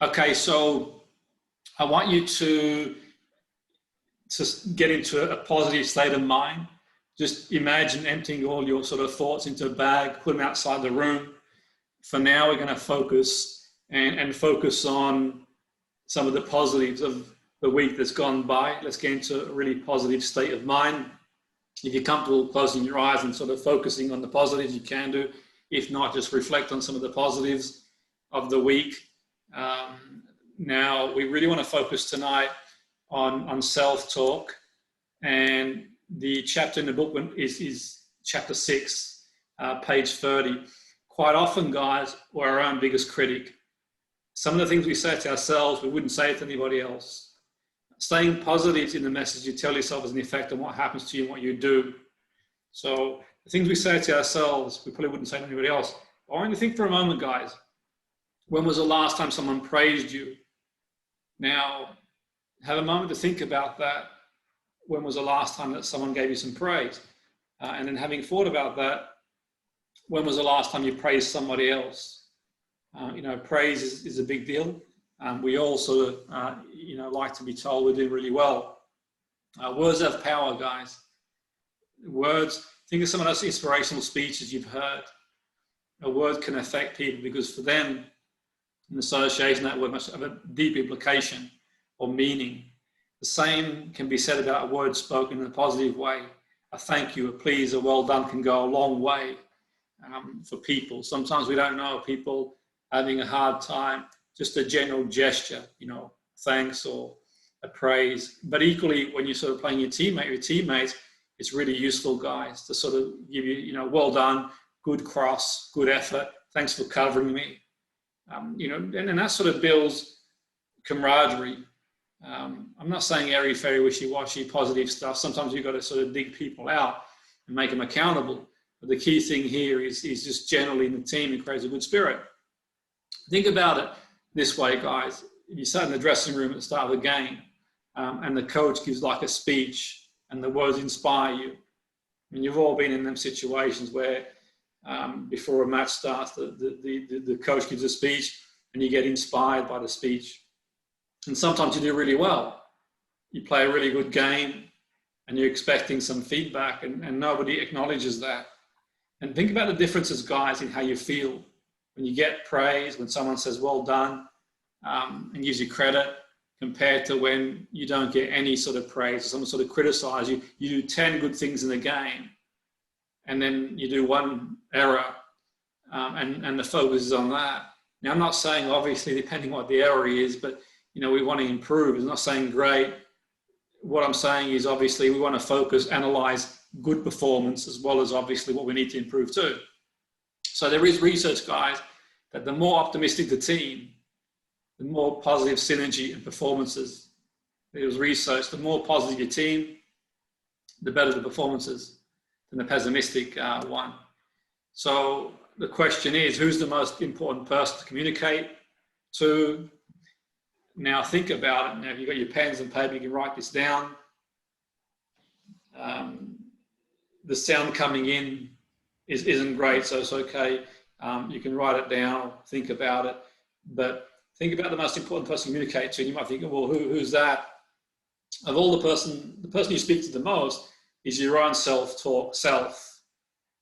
Okay, so I want you to get into a positive state of mind. Just imagine emptying all your sort of thoughts into a bag, put them outside the room. For now, we're going to focus and focus on some of the positives of the week that's gone by. Let's get into a really positive state of mind. If you're comfortable closing your eyes and sort of focusing on the positives, you can do. If not, just reflect on some of the positives of the week. Now, we really want to focus tonight on self-talk, and the chapter in the book is chapter 6, page 30. Quite often, guys, we're our own biggest critic. Some of the things we say to ourselves, we wouldn't say to anybody else. Staying positive in the message you tell yourself has an effect on what happens to you and what you do. So the things we say to ourselves, we probably wouldn't say to anybody else. I want you to think for a moment, guys. When was the last time someone praised you? Now, have a moment to think about that. When was the last time that someone gave you some praise? And then having thought about that, when was the last time you praised somebody else? Praise is a big deal. We all sort of, like to be told we're doing really well. Words have power, guys. Words, think of some of those inspirational speeches you've heard. A word can affect people because for them, an association, that word must have a deep implication or meaning. The same can be said about a word spoken in a positive way. A thank you, a please, a well done can go a long way for people. Sometimes we don't know people having a hard time, just a general gesture, thanks or a praise. But equally, when you're sort of playing your teammates, it's really useful, guys, to sort of give you, well done, good cross, good effort, thanks for covering me. And that sort of builds camaraderie. I'm not saying airy-fairy, wishy-washy, positive stuff. Sometimes you've got to sort of dig people out and make them accountable. But the key thing here is just generally in the team, it creates a good spirit. Think about it this way, guys. If you sat in the dressing room at the start of the game and the coach gives like a speech and the words inspire you, you've all been in them situations where before a match starts, the coach gives a speech and you get inspired by the speech. And sometimes you do really well. You play a really good game and you're expecting some feedback and nobody acknowledges that. And think about the differences, guys, in how you feel. When you get praise, when someone says, well done, and gives you credit, compared to when you don't get any sort of praise, or someone sort of criticizes you. You do 10 good things in the game, and then you do one error, and the focus is on that. Now, I'm not saying, obviously, depending what the error is, but, we want to improve. I'm not saying great. What I'm saying is, obviously, we want to focus, analyze good performance, as well as, obviously, what we need to improve too. So there is research, guys, that the more optimistic the team, the more positive synergy and performances. There's research, the more positive your team, the better the performances than the pessimistic one. So the question is, who's the most important person to communicate to? Now think about it. Now, if you've got your pens and paper, you can write this down. The sound coming in isn't great, so it's okay. You can write it down, think about it, but think about the most important person to communicate to. And you might think, well, who's that? Of all the person you speak to the most is your own self-talk, self.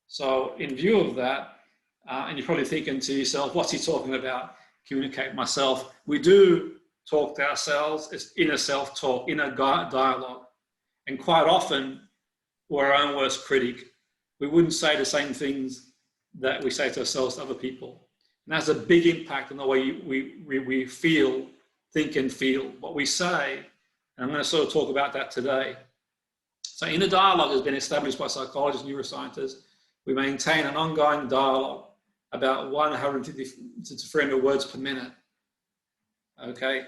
So in view of that, and you're probably thinking to yourself, what's he talking about? Communicate myself. We do talk to ourselves. It's inner self-talk, inner dialogue. And quite often, we're our own worst critic. We wouldn't say the same things that we say to ourselves to other people. And that's a big impact on the way we feel, think and feel, what we say. And I'm going to sort of talk about that today. So inner dialogue has been established by psychologists and neuroscientists. We maintain an ongoing dialogue about 150 to 300 words per minute. Okay?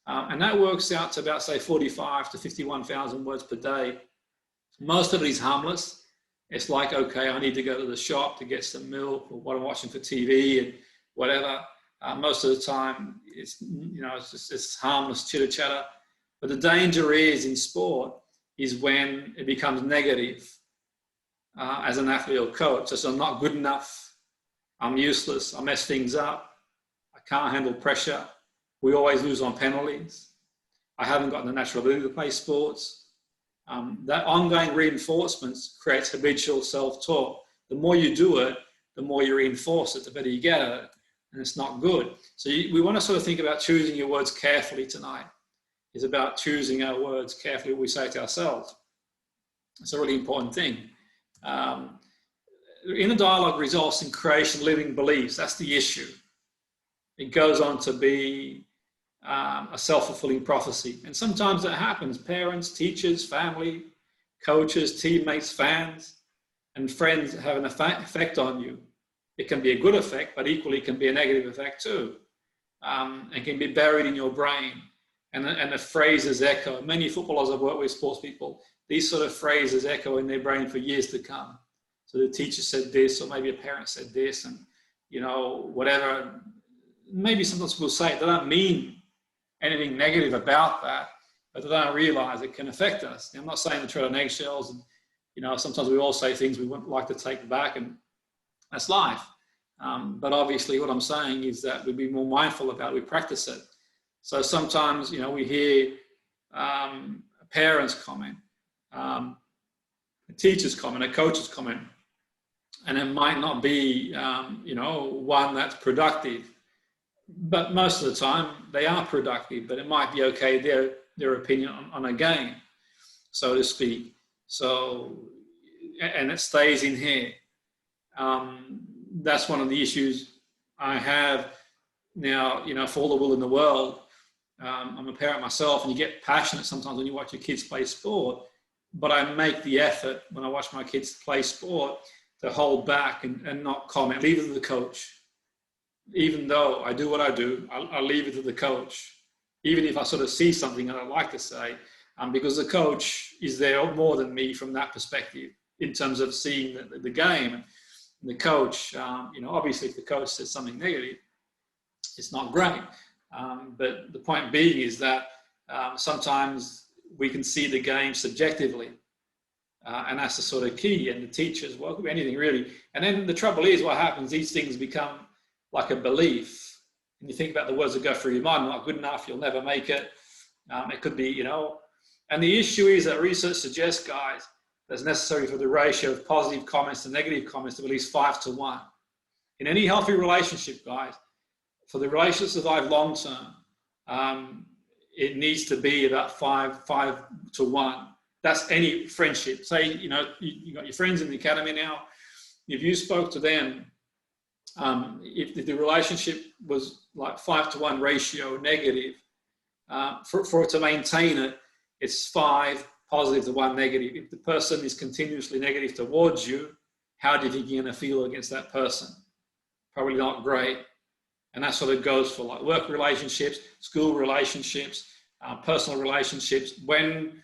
And that works out to about, say, 45 to 51,000 words per day. Most of it is harmless. It's like, okay, I need to go to the shop to get some milk or what I'm watching for TV and whatever. Most of the time, it's it's harmless chitter chatter. But the danger is in sport is when it becomes negative as an athlete or coach. So I'm not good enough. I'm useless. I mess things up. I can't handle pressure. We always lose on penalties. I haven't got the natural ability to play sports. That ongoing reinforcements creates habitual self-talk. The more you do it, the more you reinforce it, the better you get at it. And it's not good. So we want to sort of think about choosing your words carefully tonight. It's about choosing our words carefully, what we say to ourselves. It's a really important thing. Inner dialogue results in creation of living beliefs. That's the issue. It goes on to be a self-fulfilling prophecy. And sometimes that happens. Parents, teachers, family, coaches, teammates, fans, and friends have an effect on you. It can be a good effect, but equally can be a negative effect too. And can be buried in your brain. And the phrases echo. Many footballers I've worked with, sports people, these sort of phrases echo in their brain for years to come. So the teacher said this, or maybe a parent said this, and whatever. Maybe sometimes we'll say it. They don't mean anything negative about that, but they don't realize it can affect us. I'm not saying to tread on eggshells, and sometimes we all say things we wouldn't like to take back, and that's life. But obviously, what I'm saying is that we'd be more mindful about it. We practice it. So sometimes, we hear a parent's comment, a teacher's comment, a coach's comment, and it might not be, one that's productive. But most of the time, they are productive, but it might be okay, their opinion on a game, so to speak. So, and it stays in here. That's one of the issues I have now, for all the will in the world. I'm a parent myself, and you get passionate sometimes when you watch your kids play sport, but I make the effort when I watch my kids play sport to hold back and not comment, leave it to the coach. Even though I do what I do, I'll leave it to the coach, even if I sort of see something that I'd like to say, because the coach is there more than me from that perspective in terms of seeing the game. And the coach, obviously if the coach says something negative, it's not great. But the point being is that sometimes we can see the game subjectively, and that's the sort of key. And the teachers, well, anything really. And then the trouble is, what happens? These things become like a belief, and you think about the words that go through your mind. Not good enough. You'll never make it. It could be, And the issue is that research suggests, guys, that's necessary for the ratio of positive comments to negative comments to at least 5 to 1. In any healthy relationship, guys, for the relationship to survive long term, it needs to be about 5 to 1. That's any friendship. Say, you got your friends in the academy now. If you spoke to them, if the relationship was like 5 to 1 ratio negative, for it to maintain it, it's 5 positive to 1 negative. If the person is continuously negative towards you, how do you think you're going to feel against that person? Probably not great. And that sort of goes for like work relationships, school relationships, personal relationships. When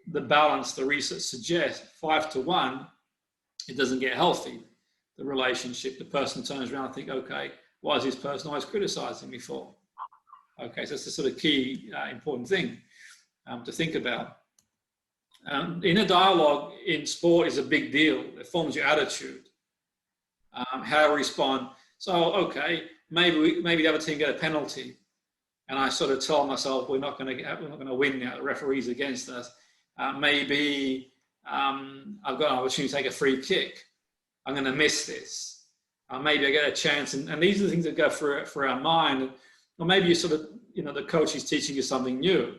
the balance, the research suggests 5 to 1, it doesn't get healthy. The relationship, the person turns around and think, okay, why is this person always criticizing me for? Okay, so that's the sort of key important thing to think about. Inner dialogue in sport is a big deal. It forms your attitude, how I respond. So, okay, maybe the other team get a penalty, and I sort of tell myself we're not going to win now. The referee's against us. Maybe I've got an opportunity to take a free kick. I'm going to miss this. Maybe I get a chance, and these are the things that go through our mind. Or maybe you sort of, the coach is teaching you something new.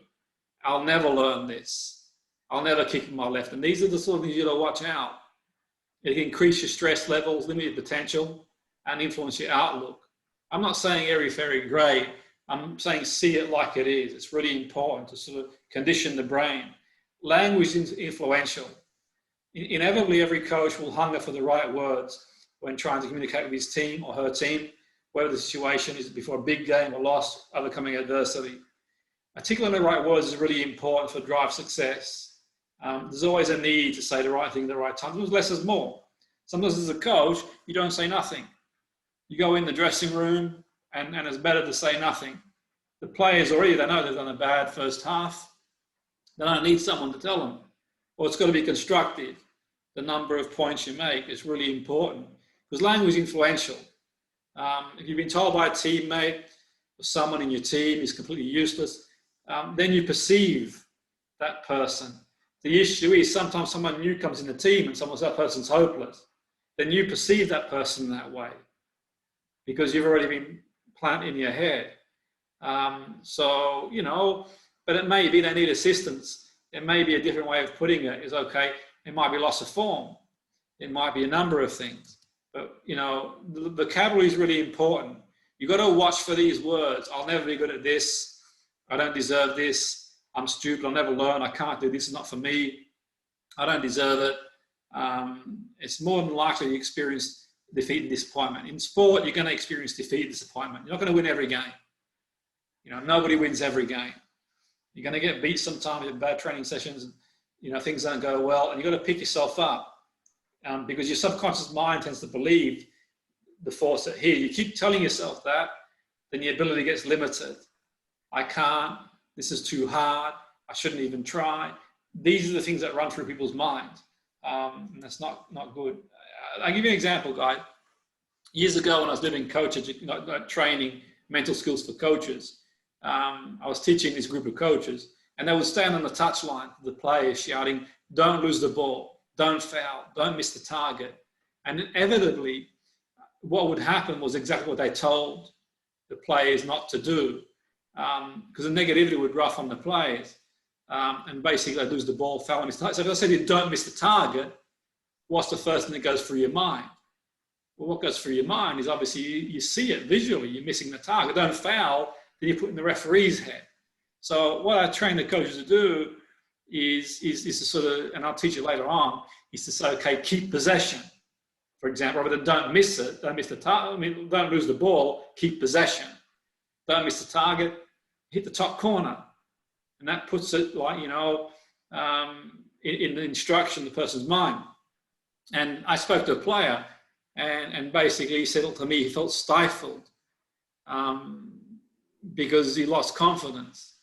I'll never learn this. I'll never kick with my left. And these are the sort of things you got to watch out. It can increase your stress levels, limit your potential, and influence your outlook. I'm not saying airy fairy grey. I'm saying see it like it is. It's really important to sort of condition the brain. Language is influential. Inevitably, every coach will hunger for the right words when trying to communicate with his team or her team, whether the situation is before a big game or loss, overcoming adversity. Articulating the right words is really important for drive success. There's always a need to say the right thing at the right time. Sometimes less is more. Sometimes as a coach, you don't say nothing. You go in the dressing room and it's better to say nothing. The players already, they know they've done a bad first half. They don't need someone to tell them. Or it's got to be constructive. The number of points you make is really important because language is influential. If you've been told by a teammate, or someone in your team is completely useless, then you perceive that person. The issue is sometimes someone new comes in the team and someone says that person's hopeless. Then you perceive that person that way because you've already been planted in your head. So, you know, but it may be they need assistance. It may be a different way of putting it is, okay, it might be loss of form. It might be a number of things. But, you know, the vocabulary is really important. You've got to watch for these words. I'll never be good at this. I don't deserve this. I'm stupid. I'll never learn. I can't do this. It's not for me. I don't deserve it. It's more than likely you experience defeat and disappointment. In sport, you're going to experience defeat and disappointment. You're not going to win every game. You know, nobody wins every game. You're going to get beat sometimes in bad training sessions. And, you know, things don't go well. And you've got to pick yourself up because your subconscious mind tends to believe the force that here. You keep telling yourself that, then your ability gets limited. I can't. This is too hard. I shouldn't even try. These are the things that run through people's minds. And that's not good. I'll give you an example, guy. Years ago when I was doing training, mental skills for coaches, I was teaching this group of coaches and they would stand on the touchline, the players shouting, don't lose the ball, don't foul, don't miss the target. And inevitably, what would happen was exactly what they told the players not to do. Because the negativity would rough on the players and basically they lose the ball, foul, and miss the target. So if I said you don't miss the target, what's the first thing that goes through your mind? Well, what goes through your mind is obviously you see it visually, you're missing the target. Don't foul, then you put in the referee's head. So what I train the coaches to do is to sort of, and I'll teach you later on, is to say, okay, keep possession. For example, rather than don't miss it, don't miss the target, don't lose the ball, keep possession. Don't miss the target, hit the top corner. And that puts it like, you know, in the instruction, the person's mind. And I spoke to a player and basically he said to me, he felt stifled because he lost confidence.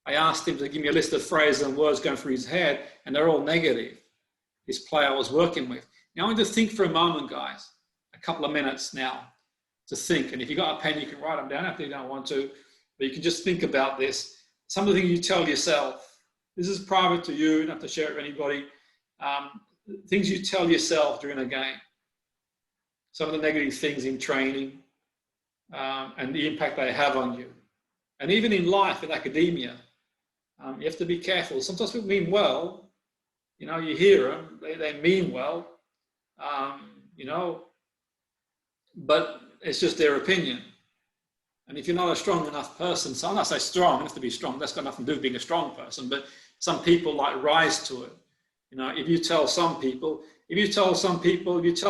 I asked him to give me a list of phrases and words going through his head and they're all negative. This player I was working with. Now I want you to think for a moment, guys, a couple of minutes now to think. And if you've got a pen, you can write them down if you don't want to, but you can just think about this. Some of the things you tell yourself, this is private to you, you don't have to share it with anybody. Things you tell yourself during a game. Some of the negative things in training and the impact they have on you. And even in life, in academia, you have to be careful. Sometimes people mean well, you know, you hear them, they mean well, you know, but it's just their opinion. And if you're not a strong enough person, so I'm not saying strong, you have to be strong, that's got nothing to do with being a strong person, but some people like rise to it. You know, if you tell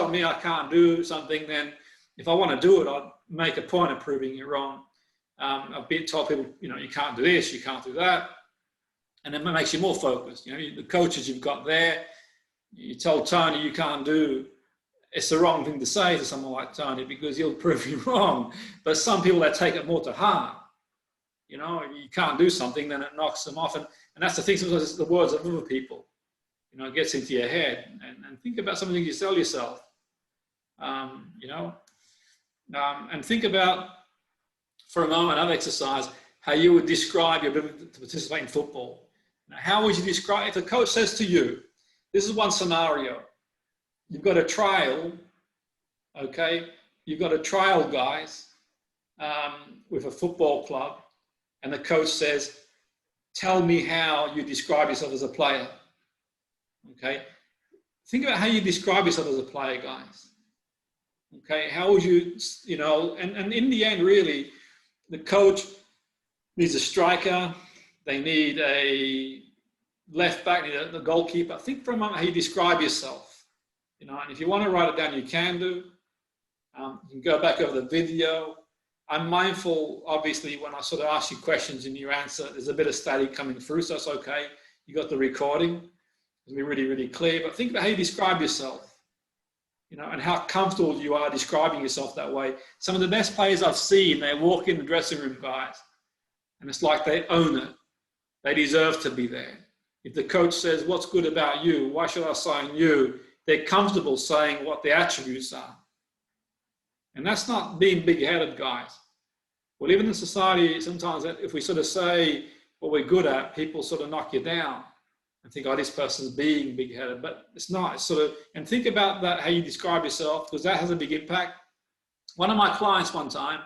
me I can't do something, then if I want to do it, I'd make a point of proving you're wrong. I've been told people, you know, you can't do this, you can't do that. And it makes you more focused. You know, the coaches you've got there, you told Tony you can't do, it's the wrong thing to say to someone like Tony because he'll prove you wrong. But some people, they take it more to heart. You know, if you can't do something, then it knocks them off. And that's the thing, sometimes it's the words of other people. You know, it gets into your head. And think about some of the things you tell yourself. You know, and think about, for a moment of exercise, how you would describe your ability to participate in football. Now, how would you describe, if the coach says to you, this is one scenario, you've got a trial, okay? You've got a trial, guys, with a football club, and the coach says, tell me how you describe yourself as a player, okay? Think about how you describe yourself as a player, guys. Okay, how would you, you know, and in the end, really, the coach needs a striker, they need a left back, need a goalkeeper. Think for a moment how you describe yourself, you know, and if you want to write it down, you can do. You can go back over the video. I'm mindful, obviously, when I sort of ask you questions and you answer, there's a bit of static coming through, so it's okay. You got the recording, it'll be really, really clear, but think about how you describe yourself. You know, and how comfortable you are describing yourself that way. Some of the best players I've seen, they walk in the dressing room, guys, and it's like they own it. They deserve to be there. If the coach says, what's good about you? Why should I sign you? They're comfortable saying what the attributes are. And that's not being big-headed, guys. We live in a society sometimes that if we sort of say what we're good at, people sort of knock you down and think, oh, this person's being big-headed, but it's not. It's sort of, and think about that, how you describe yourself, because that has a big impact. One of my clients one time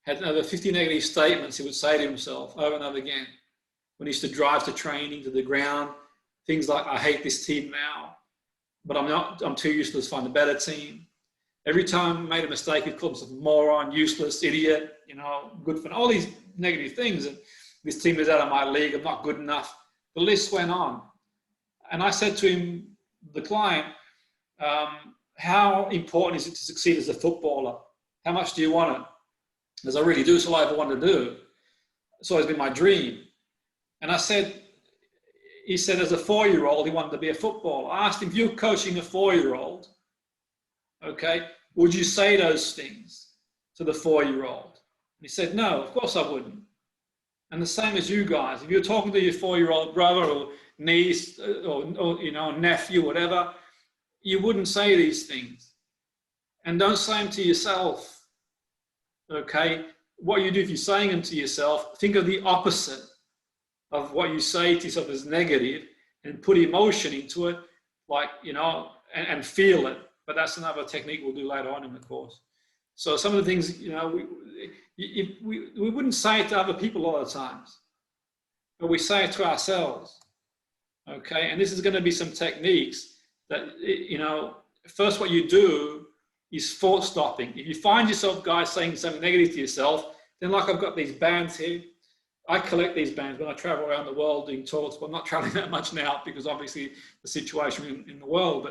had over 50 negative statements he would say to himself over and over again. When he used to drive to training, to the ground, things like, I hate this team now, but I'm too useless to find a better team. Every time I made a mistake, he'd call himself moron, useless, idiot, good for all these negative things. And this team is out of my league, I'm not good enough. The list went on. And I said to him, the client, how important is it to succeed as a footballer? How much do you want it? Because I really do, it's all I ever want to do. It's always been my dream. And he said as a 4-year-old, he wanted to be a footballer. I asked him, if you're coaching a 4-year-old, okay, would you say those things to the 4-year-old? And he said, no, of course I wouldn't. And the same as you guys, if you're talking to your 4-year-old brother or niece or nephew, whatever, you wouldn't say these things. And don't say them to yourself, okay? What you do if you're saying them to yourself, think of the opposite of what you say to yourself as negative and put emotion into it, and feel it. But that's another technique we'll do later on in the course. So some of the things, we wouldn't say it to other people all the times, but we say it to ourselves, okay? And this is going to be some techniques that, first what you do is thought stopping. If you find yourself, guys, saying something negative to yourself, then like I've got these bands here. I collect these bands when I travel around the world doing talks, but I'm not traveling that much now because obviously the situation in the world,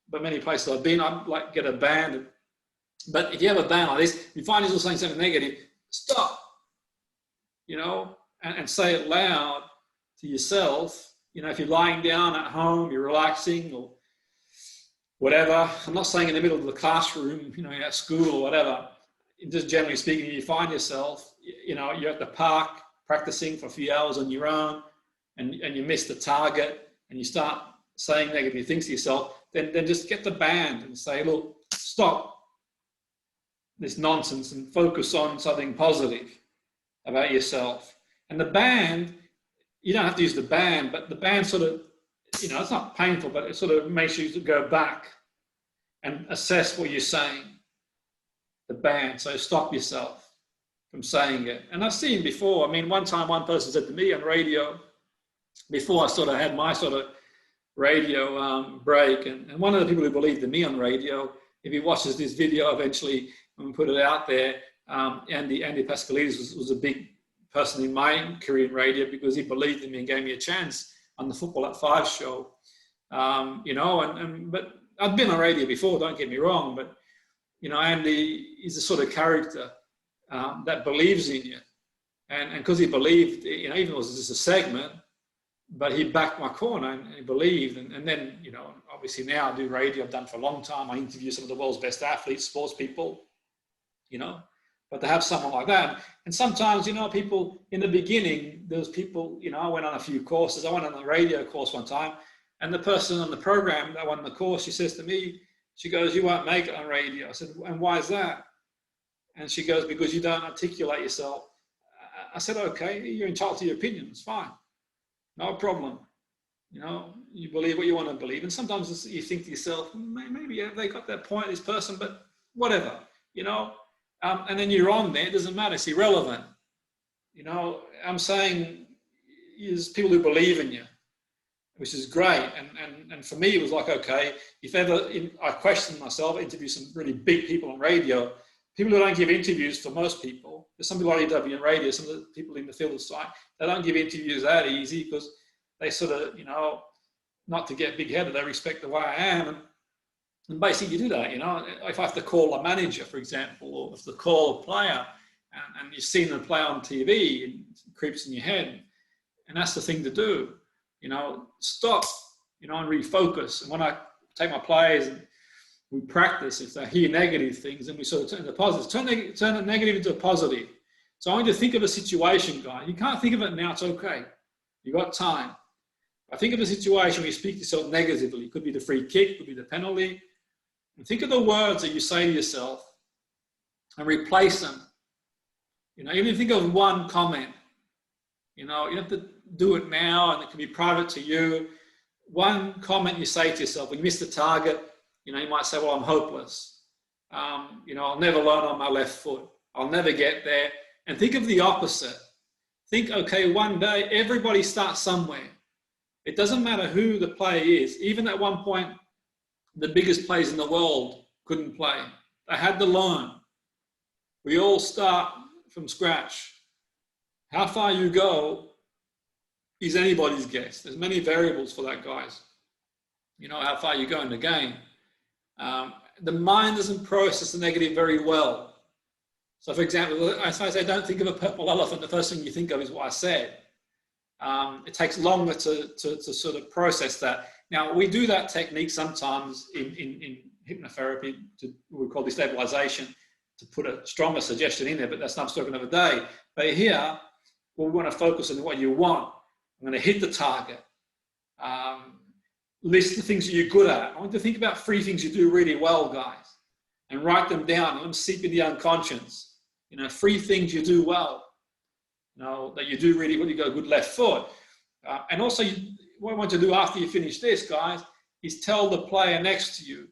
but many places I've been, I'd like get a band. But if you have a band like this, if you find yourself saying something negative, stop, and say it loud to yourself. If you're lying down at home, you're relaxing or whatever. I'm not saying in the middle of the classroom, at school or whatever. Just generally speaking, you find yourself, you're at the park practicing for a few hours on your own and you miss the target and you start saying negative things to yourself, then just get the band and say, look, stop this nonsense and focus on something positive about yourself. And the band, you don't have to use the band, but the band sort of, it's not painful, but it sort of makes you go back and assess what you're saying. The band, so stop yourself from saying it. And I've seen before, one time one person said to me on radio, before I sort of had my sort of radio break, and one of the people who believed in me on radio, if he watches this video eventually and we put it out there, Andy Pascalidis was a big person in my career in radio because he believed in me and gave me a chance on the Football at 5 show. But I'd been on radio before, don't get me wrong, but Andy is the sort of character that believes in you. And because he believed, even though it was just a segment, but he backed my corner and he believed. And then, obviously now I do radio, I've done for a long time. I interview some of the world's best athletes, sports people, but to have someone like that. And sometimes, people in the beginning, there was people, I went on a few courses. I went on a radio course one time and the person on the program that won the course, she says to me, she goes, you won't make it on radio. I said, and why is that? And she goes, because you don't articulate yourself. I said, okay, you're entitled to your opinion. It's fine. No problem. You believe what you want to believe. And sometimes you think to yourself, maybe they got that point, this person, but whatever, and then you're on there. It doesn't matter. It's irrelevant. I'm saying there's people who believe in you, which is great. And for me, it was like, okay, if ever I questioned myself, I interviewed some really big people on radio, people who don't give interviews for most people. There's some people on EW and radio, some of the people in the field of science, they don't give interviews that easy because they sort of, not to get big-headed, they respect the way I am. And basically you do that, if I have to call a manager, for example, or if to call a player and you've seen them play on TV, and it creeps in your head. And that's the thing to do, stop, and refocus. And when I take my players and we practice, if they hear negative things, and we sort of turn it into positive, turn a negative into a positive. So I want you to think of a situation, guy. You can't think of it now, it's okay. You've got time. I think of a situation where you speak to yourself negatively. It could be the free kick, it could be the penalty. And think of the words that you say to yourself and replace them You know, even think of one comment. You know, you have to do it now, and it can be private to you. One comment you say to yourself when you miss the target, you know, you might say, well, I'm hopeless. You know, I'll never learn on my left foot. I'll never get there. And think of the opposite. Think, okay, one day everybody starts somewhere. It doesn't matter who the player is. Even at one point, the biggest players in the world couldn't play. They had to learn. We all start from scratch. How far you go is anybody's guess. There's many variables for that, guys. You know, how far you go in the game. The mind doesn't process the negative very well. So, for example, as I say, don't think of a purple elephant. The first thing you think of is what I said. It takes longer to sort of process that. Now, we do that technique sometimes in hypnotherapy, we call destabilization, to put a stronger suggestion in there, but that's not story of another day. But here, we want to focus on what you want. I'm going to hit the target. List the things that you're good at. I want you to think about 3 things you do really well, guys, and write them down. Let them seep in the unconscious. You know, 3 things you do well. You know, that you do really well. You got a good left foot. And also, what I want you to do after you finish this, guys, is tell the player next to you,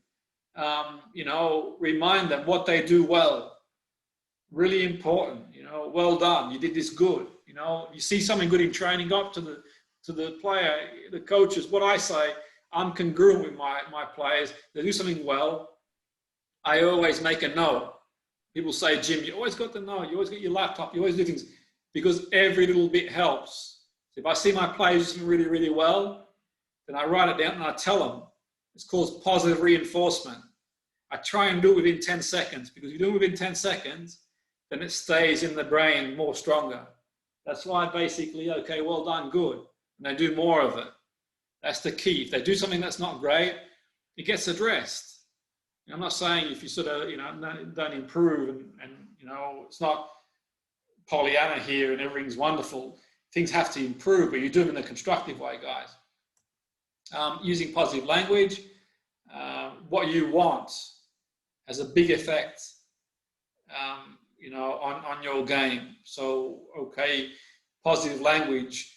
you know, remind them what they do well. Really important, you know, well done. You did this good. You know, you see something good in training, go up to the player, the coaches. What I say, I'm congruent with my players. They do something well. I always make a note. People say, Jim, you always got the note. You always got your laptop. You always do things because every little bit helps. So if I see my players doing really, really well, then I write it down and I tell them. It's called positive reinforcement. I try and do it within 10 seconds because if you do it within 10 seconds, then it stays in the brain more stronger. That's why basically, okay, well done, good. And they do more of it. That's the key. If they do something that's not great, it gets addressed. I'm not saying if you sort of, you know, don't improve and you know, it's not Pollyanna here and everything's wonderful. Things have to improve, but you do them in a constructive way, guys. Using positive language, what you want has a big effect, you know, on your game. So, okay, positive language.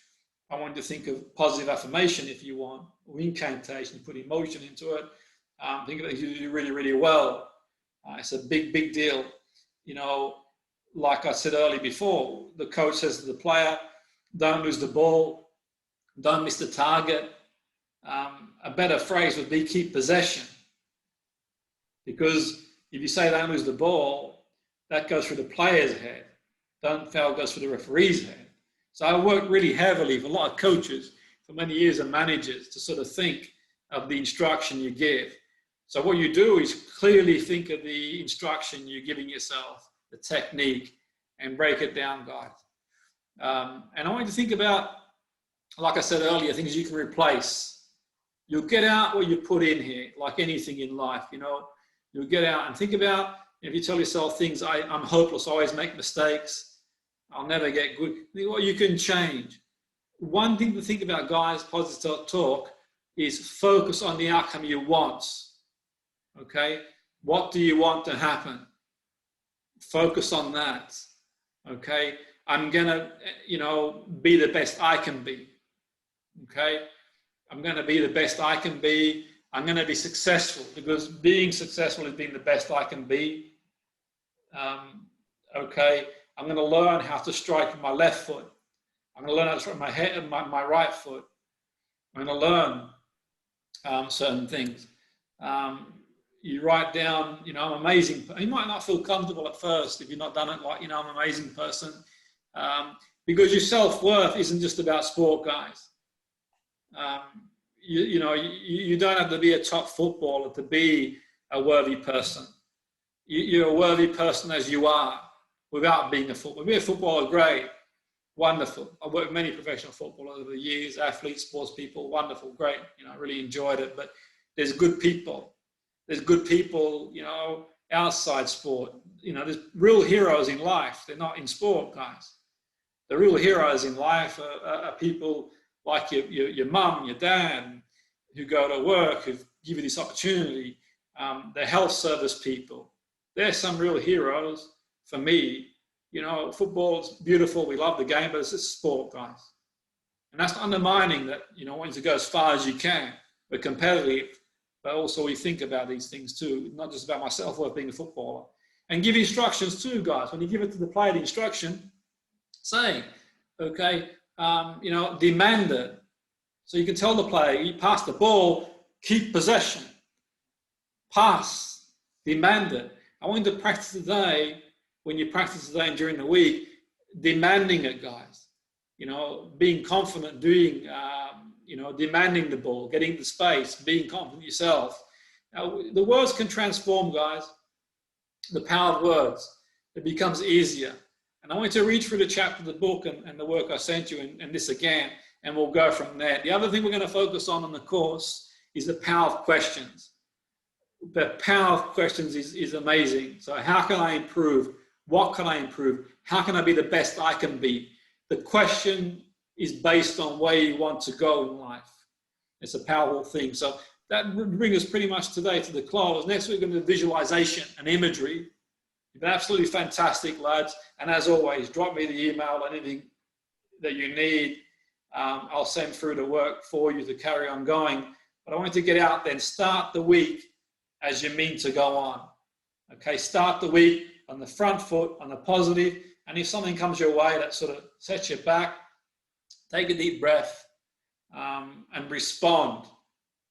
I want you to think of positive affirmation if you want, or incantation, put emotion into it. Think of it, you do really, really well. It's a big, big deal. You know, like I said earlier before, the coach says to the player, don't lose the ball, don't miss the target. A better phrase would be keep possession. Because if you say don't lose the ball, that goes through the player's head. Don't foul goes through the referee's head. So I worked really heavily with a lot of coaches for many years and managers to sort of think of the instruction you give. So what you do is clearly think of the instruction you're giving yourself, the technique, and break it down, guys. And I want you to think about, like I said earlier, things you can replace. You'll get out what you put in here, like anything in life, you know. You'll get out and think about, if you tell yourself things, I'm hopeless, I always make mistakes, I'll never get good. Think what you can change. One thing to think about, guys, positive talk, is focus on the outcome you want. Okay? What do you want to happen? Focus on that. Okay? I'm going to, you know, be the best I can be. Okay? I'm going to be the best I can be. I'm going to be successful because being successful is being the best I can be. Okay? I'm going to learn how to strike with my left foot. I'm going to learn how to strike my head and my right foot. I'm going to learn certain things. You write down, you know, I'm amazing. You might not feel comfortable at first if you've not done it like, you know, I'm an amazing person. Because your self-worth isn't just about sport, guys. You know, you don't have to be a top footballer to be a worthy person. You're a worthy person as you are without being a footballer. Being a footballer, great, wonderful. I've worked with many professional footballers over the years, athletes, sports people, wonderful, great. You know, I really enjoyed it. But there's good people. There's good people, you know, outside sport. You know, there's real heroes in life. They're not in sport, guys. The real heroes in life are people like your mum, your dad, who go to work, who give you this opportunity. The health service people. They're some real heroes for me, you know, football's beautiful. We love the game, but it's a sport, guys. And that's undermining that, you know, want you to go as far as you can. We're competitive, but also we think about these things too, not just about myself or being a footballer. And give instructions too, guys. When you give it to the player, the instruction, say, okay, you know, demand it. So you can tell the player, you pass the ball, keep possession. Pass, demand it. I want you to practice today, when you practice today and during the week, demanding it, guys. You know, being confident, doing, you know, demanding the ball, getting the space, being confident yourself. Now, the words can transform, guys. The power of words. It becomes easier. And I want you to read through the chapter of the book and the work I sent you and this again, and we'll go from there. The other thing we're going to focus on the course is the power of questions. The power of questions is amazing. So how can I improve? What can I improve? How can I be the best I can be? The question is based on where you want to go in life. It's a powerful thing. So that brings us pretty much today to the close. Next week, we're going to do visualization and imagery. You've been absolutely fantastic, lads. And as always, drop me the email, anything that you need. I'll send through the work for you to carry on going. But I want you to get out there and start the week as you mean to go on. Okay, start the week on the front foot, on the positive. And if something comes your way that sort of sets you back, take a deep breath and respond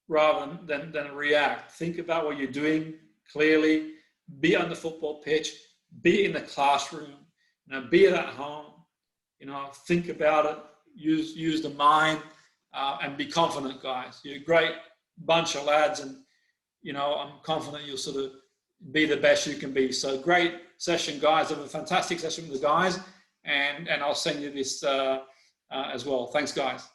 rather than react. Think about what you're doing clearly. Be on the football pitch. Be in the classroom. You know, be at home. You know, think about it. Use the mind and be confident, guys. You're a great bunch of lads, and you know, I'm confident you'll sort of be the best you can be. So great session, guys. Have a fantastic session with the guys, and I'll send you this as well. Thanks, guys.